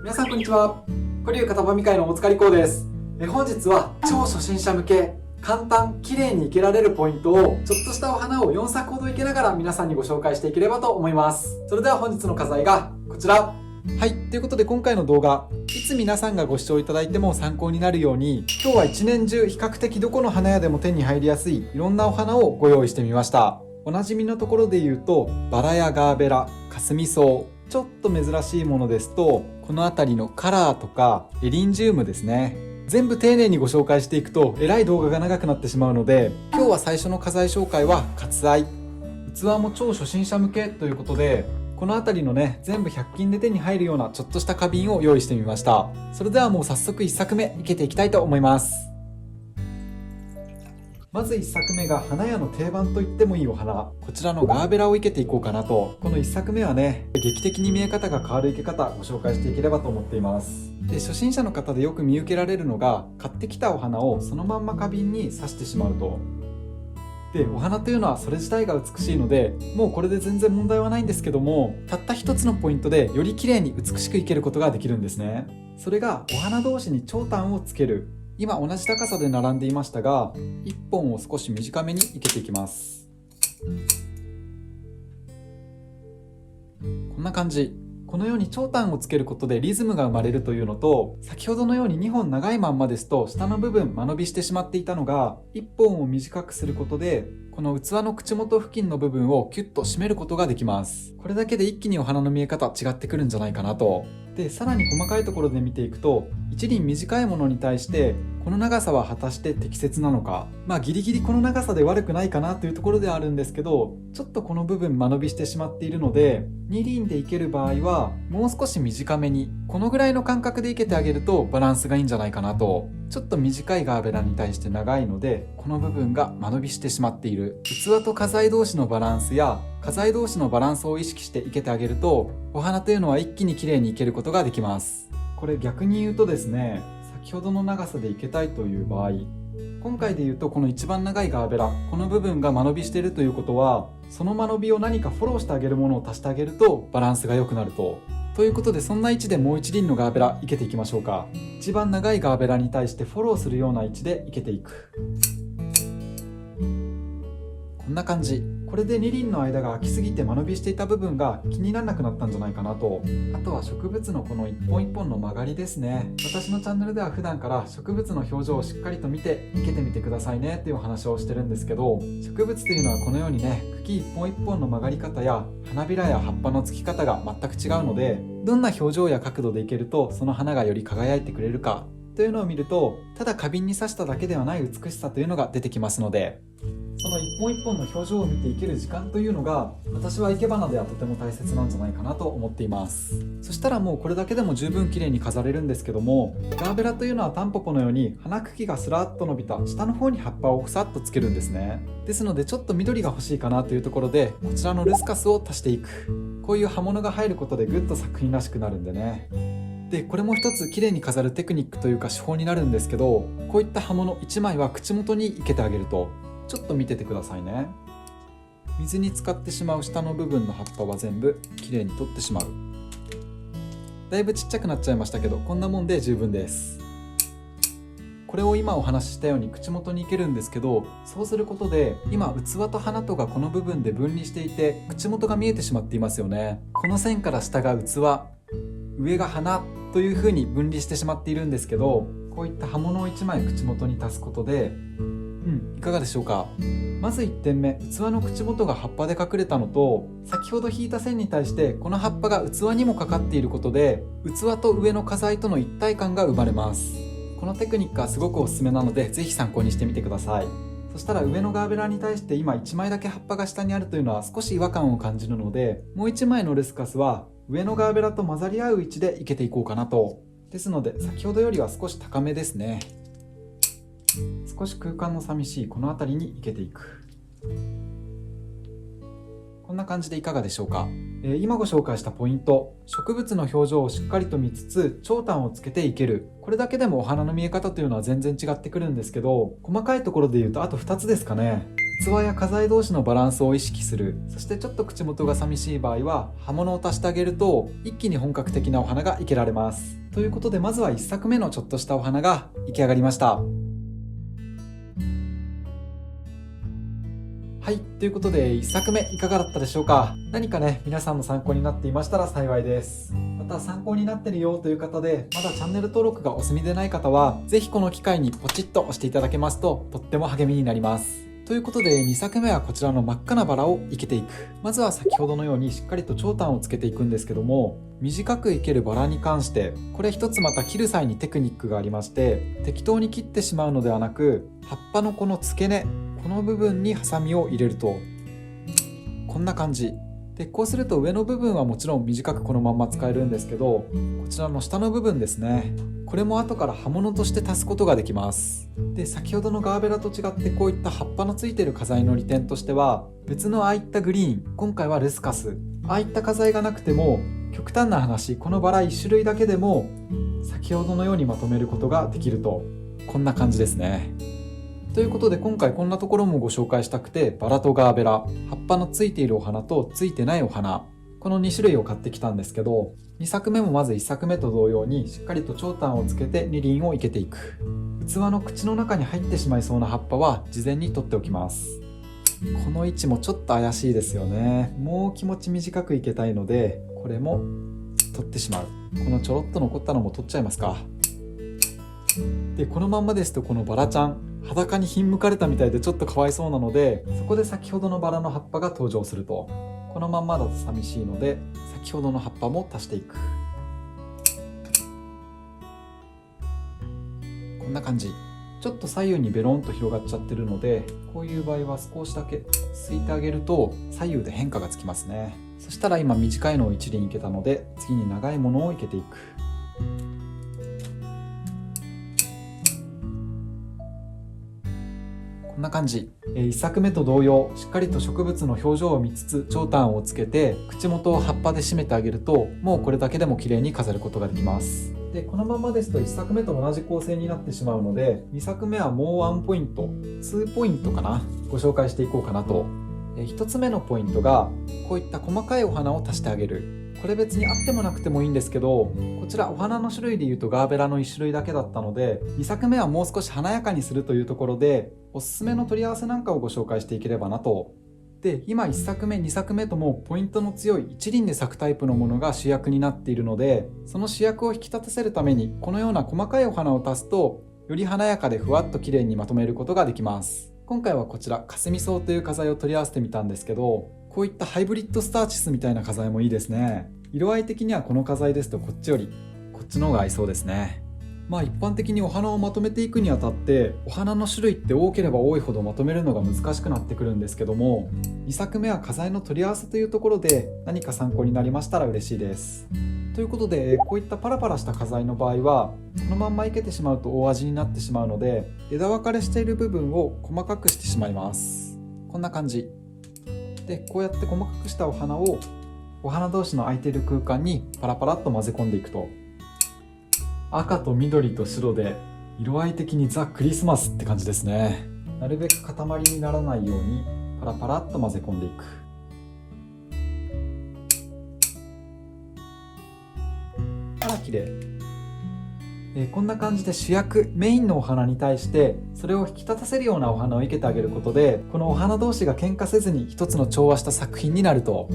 皆さんこんにちは。古流型番会の大塚理子です。本日は超初心者向け簡単綺麗に生けられるポイントをちょっとしたお花を4作ほど生けながら皆さんにご紹介していければと思います。それでは本日の課題がこちら。はい、ということで今回の動画、いつ皆さんがご視聴いただいても参考になるように、今日は一年中比較的どこの花屋でも手に入りやすいいろんなお花をご用意してみました。おなじみのところで言うとバラやガーベラ、カスミソウ、ちょっと珍しいものですとこの辺りのカラーとかエリンジウムですね。全部丁寧にご紹介していくとえらい動画が長くなってしまうので、今日は最初の花材紹介は割愛。器も超初心者向けということで、この辺りのね、全部100均で手に入るようなちょっとした花瓶を用意してみました。それではもう早速1作目生けていきたいと思います。まず1作目が花屋の定番と言ってもいいお花、こちらのガーベラを生けていこうかなと。この1作目はね、劇的に見え方が変わる生け方ご紹介していければと思っています。で、初心者の方でよく見受けられるのが、買ってきたお花をそのまんま花瓶に挿してしまうと。で、お花というのはそれ自体が美しいので、もうこれで全然問題はないんですけども、たった一つのポイントでより綺麗に美しく生けることができるんですね。それがお花同士に長短をつける。今同じ高さで並んでいましたが、1本を少し短めに生けていきます。こんな感じ。このように長短をつけることでリズムが生まれるというのと、先ほどのように2本長いまんまですと下の部分間延びしてしまっていたのが、1本を短くすることでこの器の口元付近の部分をキュッと締めることができます。これだけで一気にお花の見え方違ってくるんじゃないかなと。で、さらに細かいところで見ていくと、一輪短いものに対してこの長さは果たして適切なのか、ギリギリこの長さで悪くないかなというところではあるんですけど、ちょっとこの部分間延びしてしまっているので、2輪で生ける場合はもう少し短めに、このぐらいの間隔で生けてあげるとバランスがいいんじゃないかなと。ちょっと短いガーベラに対して長いので、この部分が間延びしてしまっている。器と花材同士のバランスや花材同士のバランスを意識して生けてあげると、お花というのは一気に綺麗に生けることができます。これ逆に言うとですね、先ほどの長さで生けたいという場合、今回で言うとこの一番長いガーベラ、この部分が間延びしているということは、その間延びを何かフォローしてあげるものを足してあげるとバランスが良くなると。ということで、そんな位置でもう一輪のガーベラ生けていきましょうか。一番長いガーベラに対してフォローするような位置で生けていく。こんな感じ。これで2輪の間が空きすぎて間延びしていた部分が気にならなくなったんじゃないかなと。あとは植物のこの一本一本の曲がりですね。私のチャンネルでは普段から植物の表情をしっかりと見て生けてみてくださいねっていうお話をしてるんですけど、植物というのはこのようにね、茎一本一本の曲がり方や花びらや葉っぱのつき方が全く違うので、どんな表情や角度でいけるとその花がより輝いてくれるかというのを見ると、ただ花瓶に挿しただけではない美しさというのが出てきますので、その一本一本の表情を見ていける時間というのが、私は生け花ではとても大切なんじゃないかなと思っています。そしたらもうこれだけでも十分綺麗に飾れるんですけども、ガーベラというのはタンポポのように花茎がスラッと伸びた下の方に葉っぱをふさっとつけるんですね。ですのでちょっと緑が欲しいかなというところで、こちらのルスカスを足していく。こういう葉物が入ることでぐっと作品らしくなるんでね。で、これも一つ綺麗に飾るテクニックというか手法になるんですけど、こういった葉物1枚は口元に生けてあげると、ちょっと見ててくださいね。水に浸かってしまう下の部分の葉っぱは全部きれいに取ってしまう。だいぶちっちゃくなっちゃいましたけど、こんなもんで十分です。これを今お話ししたように口元に生けるんですけど、そうすることで今器と花とがこの部分で分離していて口元が見えてしまっていますよね。この線から下が器、上が花という風に分離してしまっているんですけど、こういった葉物を1枚口元に足すことで、いかがでしょうか。まず1点目、器の口元が葉っぱで隠れたのと、先ほど引いた線に対してこの葉っぱが器にもかかっていることで、器と上の花材との一体感が生まれます。このテクニックはすごくおすすめなので、ぜひ参考にしてみてください。そしたら上のガーベラに対して今1枚だけ葉っぱが下にあるというのは少し違和感を感じるので、もう1枚のルスカスは上のガーベラと混ざり合う位置で生けていこうかなと。ですので先ほどよりは少し高めですね。少し空間の寂しいこの辺りに生けていく。こんな感じでいかがでしょうか。今ご紹介したポイント、植物の表情をしっかりと見つつ長短をつけて生ける。これだけでもお花の見え方というのは全然違ってくるんですけど、細かいところで言うとあと2つですかね。器や花材同士のバランスを意識する、そしてちょっと口元が寂しい場合は葉物を足してあげると一気に本格的なお花が生けられます。ということでまずは1作目のちょっとしたお花が出来上がりました。はい、ということで1作目いかがだったでしょうか。何かね、皆さんの参考になっていましたら幸いです。また参考になってるよという方で、まだチャンネル登録がお済みでない方は、ぜひこの機会にポチッと押していただけますと、とっても励みになります。ということで2作目はこちらの真っ赤なバラを生けていく。まずは先ほどのようにしっかりと長短をつけていくんですけども、短く生けるバラに関して、これ一つまた切る際にテクニックがありまして、適当に切ってしまうのではなく、葉っぱのこの付け根、この部分にハサミを入れるとこんな感じで、こうすると上の部分はもちろん短くこのまま使えるんですけど、こちらの下の部分ですね、これも後から葉物として足すことができます。で、先ほどのガーベラと違ってこういった葉っぱのついている花材の利点としては、別のああいったグリーン、今回はルスカス、ああいった花材がなくても、極端な話、このバラ1種類だけでも先ほどのようにまとめることができると、こんな感じですね。ということで今回こんなところもご紹介したくて、バラとガーベラ、葉っぱのついているお花とついてないお花、この2種類を買ってきたんですけど、2作目もまず1作目と同様にしっかりと長短をつけて二輪を生けていく。器の口の中に入ってしまいそうな葉っぱは事前に取っておきます。この位置もちょっと怪しいですよね。もう気持ち短く生けたいので、これも取ってしまう。このちょろっと残ったのも取っちゃいますか。で、このまんまですとこのバラちゃん、裸にひんむかれたみたいでちょっとかわいそうなので、そこで先ほどのバラの葉っぱが登場すると、このまんまだと寂しいので先ほどの葉っぱも足していく。こんな感じ。ちょっと左右にベロンと広がっちゃってるので、こういう場合は少しだけすいてあげると左右で変化がつきますね。そしたら今短いのを一輪いけたので、次に長いものをいけていく。こんな感じ。1作目と同様、しっかりと植物の表情を見つつ長短をつけて口元を葉っぱで締めてあげると、もうこれだけでも綺麗に飾ることができます。で、このままですと1作目と同じ構成になってしまうので、2作目はもうワンポイント、2ポイントかな、ご紹介していこうかなと。1つ目のポイントが、こういった細かいお花を足してあげる。これ別にあってもなくてもいいんですけど、こちらお花の種類でいうとガーベラの1種類だけだったので、2作目はもう少し華やかにするというところで、おすすめの取り合わせなんかをご紹介していければなと。で、今1作目2作目ともポイントの強い一輪で咲くタイプのものが主役になっているので、その主役を引き立たせるためにこのような細かいお花を足すと、より華やかでふわっと綺麗にまとめることができます。今回はこちらカスミソウという花材を取り合わせてみたんですけど、こういったハイブリッドスターチスみたいな花材もいいですね。色合い的にはこの花材ですとこっちよりこっちの方が合いそうですね。まあ一般的にお花をまとめていくにあたって、お花の種類って多ければ多いほどまとめるのが難しくなってくるんですけども、2作目は花材の取り合わせというところで何か参考になりましたら嬉しいです。ということで、こういったパラパラした花材の場合はこのまんま生けてしまうと大味になってしまうので、枝分かれしている部分を細かくしてしまいます。こんな感じで、こうやって細かくしたお花をお花同士の空いている空間にパラパラっと混ぜ込んでいくと、赤と緑と白で色合い的にザ・クリスマスって感じですね。なるべく塊にならないようにパラパラっと混ぜ込んでいく。あら綺麗。こんな感じで主役メインのお花に対してそれを引き立たせるようなお花を生けてあげることで、このお花同士が喧嘩せずに一つの調和した作品になると。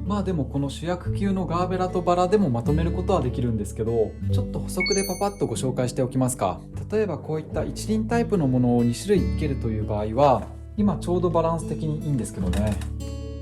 まあでもこの主役級のガーベラとバラでもまとめることはできるんですけど、ちょっと補足でパパッとご紹介しておきますか。例えばこういった一輪タイプのものを2種類生けるという場合は、今ちょうどバランス的にいいんですけどね、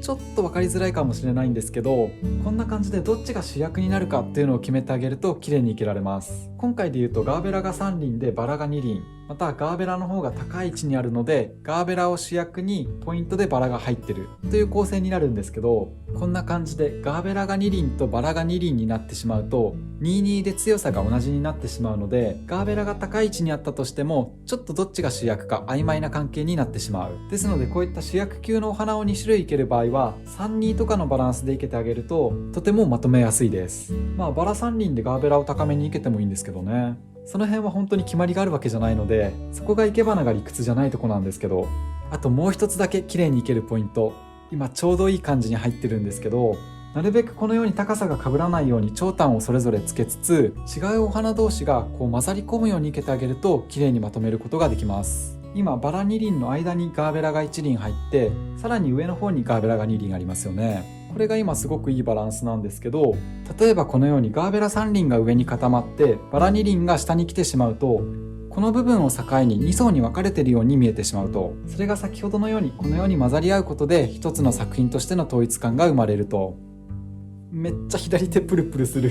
ちょっと分かりづらいかもしれないんですけど、こんな感じでどっちが主役になるかっていうのを決めてあげると綺麗に生けられます。今回で言うとガーベラが3輪でバラが2輪、またガーベラの方が高い位置にあるのでガーベラを主役にポイントでバラが入ってるという構成になるんですけど、こんな感じでガーベラが2輪とバラが2輪になってしまうと22で強さが同じになってしまうので、ガーベラが高い位置にあったとしてもちょっとどっちが主役か曖昧な関係になってしまう。ですのでこういった主役級のお花を2種類生ける場合は3-2とかのバランスで生けてあげるととてもまとめやすいです。まあバラ3輪でガーベラを高めに生けてもいいんですけどね、その辺は本当に決まりがあるわけじゃないので、そこが生け花が理屈じゃないとこなんですけど、あともう一つだけ綺麗にいけるポイント、今ちょうどいい感じに入ってるんですけど、なるべくこのように高さが被らないように長短をそれぞれつけつつ、違うお花同士がこう混ざり込むように生けてあげると綺麗にまとめることができます。今バラ2輪の間にガーベラが1輪入って、さらに上の方にガーベラが2輪ありますよね。これが今すごくいいバランスなんですけど、例えばこのようにガーベラ3輪が上に固まってバラ2輪が下に来てしまうと、この部分を境に2層に分かれているように見えてしまうと、それが先ほどのようにこのように混ざり合うことで一つの作品としての統一感が生まれると。めっちゃ左手プルプルする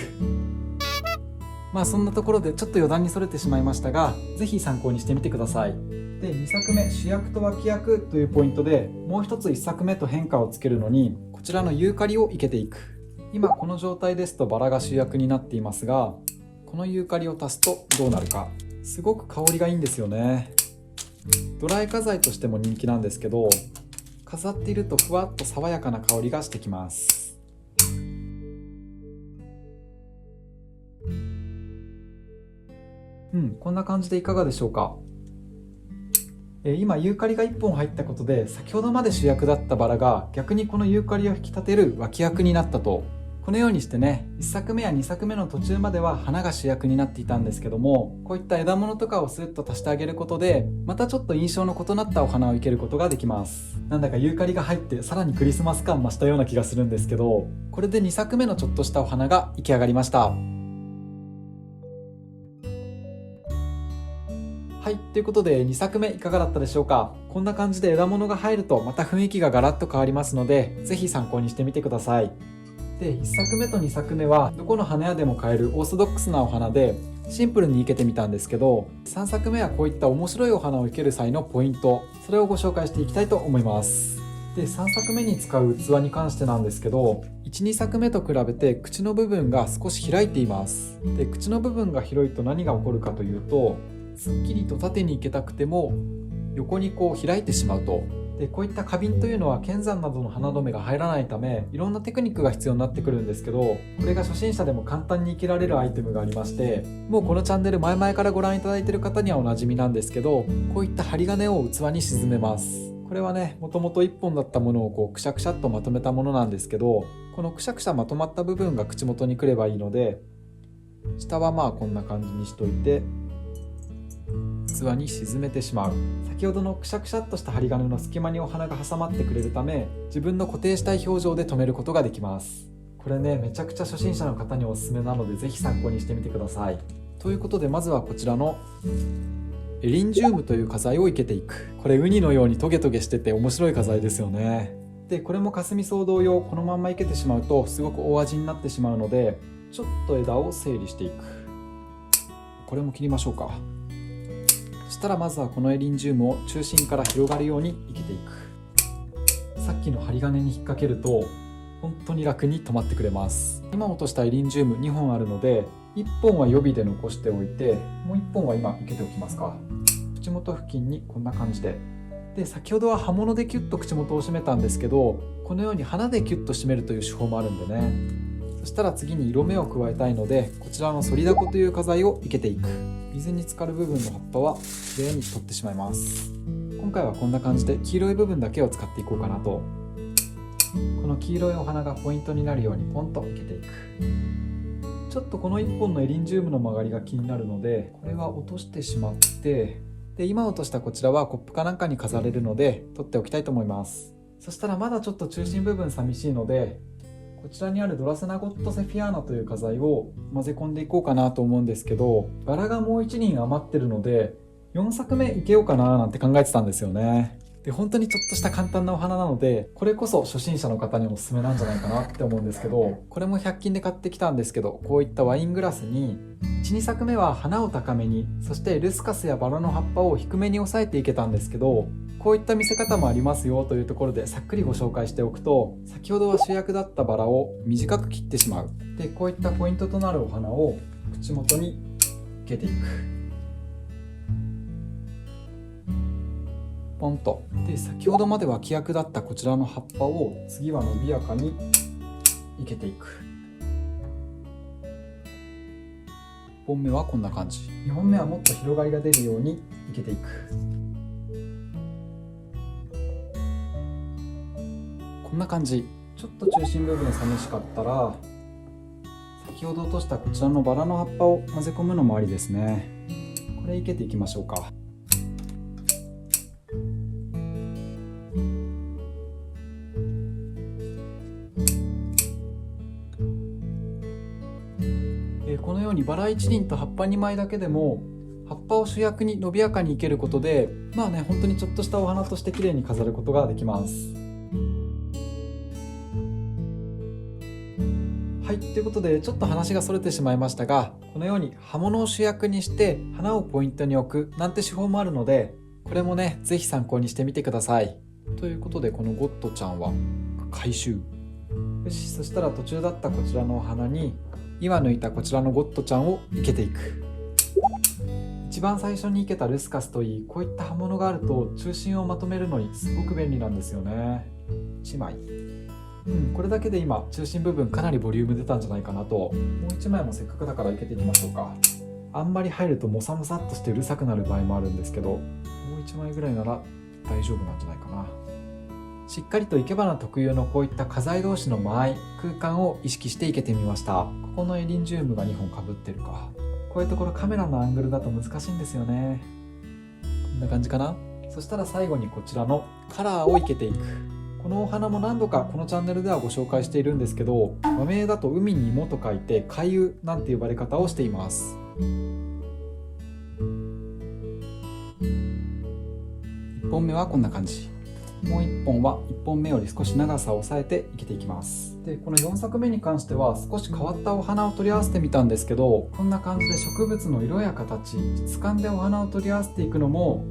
まあそんなところでちょっと余談にそれてしまいましたが、ぜひ参考にしてみてください。で、2作目主役と脇役というポイントで、もう一つ1作目と変化をつけるのに、こちらのユーカリを生けていく。今この状態ですとバラが主役になっていますが、このユーカリを足すとどうなるか。すごく香りがいいんですよね。ドライ花材としても人気なんですけど、飾っているとふわっと爽やかな香りがしてきます。こんな感じでいかがでしょうか。今ユーカリが1本入ったことで、先ほどまで主役だったバラが逆にこのユーカリを引き立てる脇役になったと。このようにしてね、1作目や2作目の途中までは花が主役になっていたんですけども、こういった枝物とかをスッと足してあげることで、またちょっと印象の異なったお花を生けることができます。なんだかユーカリが入ってさらにクリスマス感増したような気がするんですけど、これで2作目のちょっとしたお花が出来上がりました。はい、ということで2作目いかがだったでしょうか。こんな感じで枝物が入るとまた雰囲気がガラッと変わりますので、ぜひ参考にしてみてください。で、1作目と2作目はどこの花屋でも買えるオーソドックスなお花でシンプルに生けてみたんですけど、3作目はこういった面白いお花を生ける際のポイント、それをご紹介していきたいと思います。で、3作目に使う器に関してなんですけど、1、2作目と比べて口の部分が少し開いています。で、口の部分が広いと何が起こるかというと、すっきりと縦に生けたくても横にこう開いてしまうと。で、こういった花瓶というのは剣山などの花留めが入らないため、いろんなテクニックが必要になってくるんですけど、これが初心者でも簡単に生けられるアイテムがありまして、もうこのチャンネル前々からご覧いただいている方にはおなじみなんですけど、こういった針金を器に沈めます。これはね、もともと1本だったものをこうくしゃくしゃっとまとめたものなんですけど、このくしゃくしゃまとまった部分が口元に来ればいいので、下はまあこんな感じにしといて器に沈めてしまう。先ほどのくしゃくしゃっとした針金の隙間にお花が挟まってくれるため、自分の固定したい表情で留めることができます。これね、めちゃくちゃ初心者の方におすすめなので、ぜひ参考にしてみてください。ということで、まずはこちらのエリンジウムという花材を生けていく。これウニのようにトゲトゲしてて面白い花材ですよね。で、これも霞草同様、このまんま生けてしまうとすごく大味になってしまうので、ちょっと枝を整理していく。これも切りましょうか。そしたらまずはこのエリンジウムを中心から広がるように生けていく。さっきの針金に引っ掛けると本当に楽に止まってくれます。今落としたエリンジウム2本あるので、1本は予備で残しておいて、もう1本は今生けておきますか。口元付近にこんな感じで。で、先ほどは刃物でキュッと口元を締めたんですけど、このように花でキュッと締めるという手法もあるんでね。そしたら次に色目を加えたいので、こちらの反りだこという花材を生けていく。水に浸かる部分の葉っぱはきれいに取ってしまいます。今回はこんな感じで黄色い部分だけを使っていこうかなと。この黄色いお花がポイントになるようにポンと生けていく。ちょっとこの1本のエリンジウムの曲がりが気になるので、これは落としてしまって、で、今落としたこちらはコップかなんかに飾れるので取っておきたいと思います。そしたらまだちょっと中心部分寂しいので、こちらにあるドラセナゴットセフィアーナという花材を混ぜ込んでいこうかなと思うんですけど、バラがもう1輪余ってるので4作目いけようかななんて考えてたんですよね。で、本当にちょっとした簡単なお花なので、これこそ初心者の方におすすめなんじゃないかなって思うんですけど、これも100均で買ってきたんですけど、こういったワイングラスに 1,2 作目は花を高めに、そしてルスカスやバラの葉っぱを低めに押さえていけたんですけど、こういった見せ方もありますよというところでさっくりご紹介しておくと、先ほどは主役だったバラを短く切ってしまう。で、こういったポイントとなるお花を口元に生けていく。ポンと。で、先ほどまで脇役だったこちらの葉っぱを次は伸びやかに生けていく。1本目はこんな感じ。2本目はもっと広がりが出るように生けていく。こんな感じ。ちょっと中心部分寂しかったら先ほど落としたこちらのバラの葉っぱを混ぜ込むのもありですね。これ生けていきましょうか。このようにバラ1輪と葉っぱ2枚だけでも葉っぱを主役に伸びやかに生けることで本当にちょっとしたお花として綺麗に飾ることができます。はい、ということでちょっと話がそれてしまいましたが、このように葉物を主役にして花をポイントに置くなんて手法もあるので、これもねぜひ参考にしてみてください。ということでこのゴッドちゃんは回収。よし、そしたら途中だったこちらのお花に今抜いたこちらのゴッドちゃんを生けていく。一番最初に生けたルスカスといい、こういった葉物があると中心をまとめるのにすごく便利なんですよね。1枚、これだけで今中心部分かなりボリューム出たんじゃないかなと。もう1枚もせっかくだから生けていきましょうか。あんまり入るとモサモサっとしてうるさくなる場合もあるんですけど、もう1枚ぐらいなら大丈夫なんじゃないかな。しっかりと生け花特有のこういった花材同士の間合い、空間を意識して生けてみました。ここのエリンジウムが2本かぶってるか。こういうところカメラのアングルだと難しいんですよね。こんな感じかな。そしたら最後にこちらのカラーを生けていく。このお花も何度かこのチャンネルではご紹介しているんですけど、和名だと海に芋と書いて海芋なんて呼ばれ方をしています。1本目はこんな感じ。もう1本は1本目より少し長さを抑えて生けていきます。でこの4作目に関しては少し変わったお花を取り合わせてみたんですけど、こんな感じで植物の色や形、質感でお花を取り合わせていくのも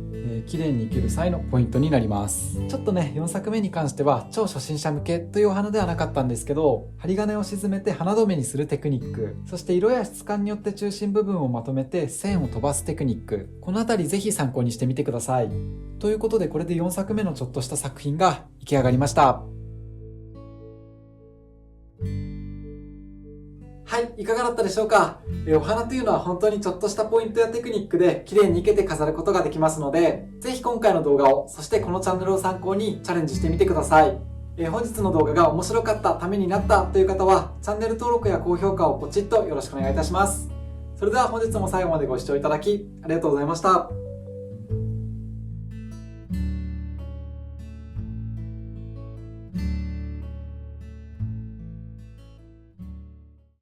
綺麗に生ける際のポイントになります。ちょっとね4作目に関しては超初心者向けというお花ではなかったんですけど、針金を沈めて花留めにするテクニック、そして色や質感によって中心部分をまとめて線を飛ばすテクニック、このあたりぜひ参考にしてみてください。ということでこれで4作目のちょっとした作品が出来上がりました。はい、いかがだったでしょうか。お花というのは本当にちょっとしたポイントやテクニックで綺麗に生けて飾ることができますので、ぜひ今回の動画を、そしてこのチャンネルを参考にチャレンジしてみてください。本日の動画が面白かった、ためになったという方は、チャンネル登録や高評価をポチッとよろしくお願いいたします。それでは本日も最後までご視聴いただきありがとうございました。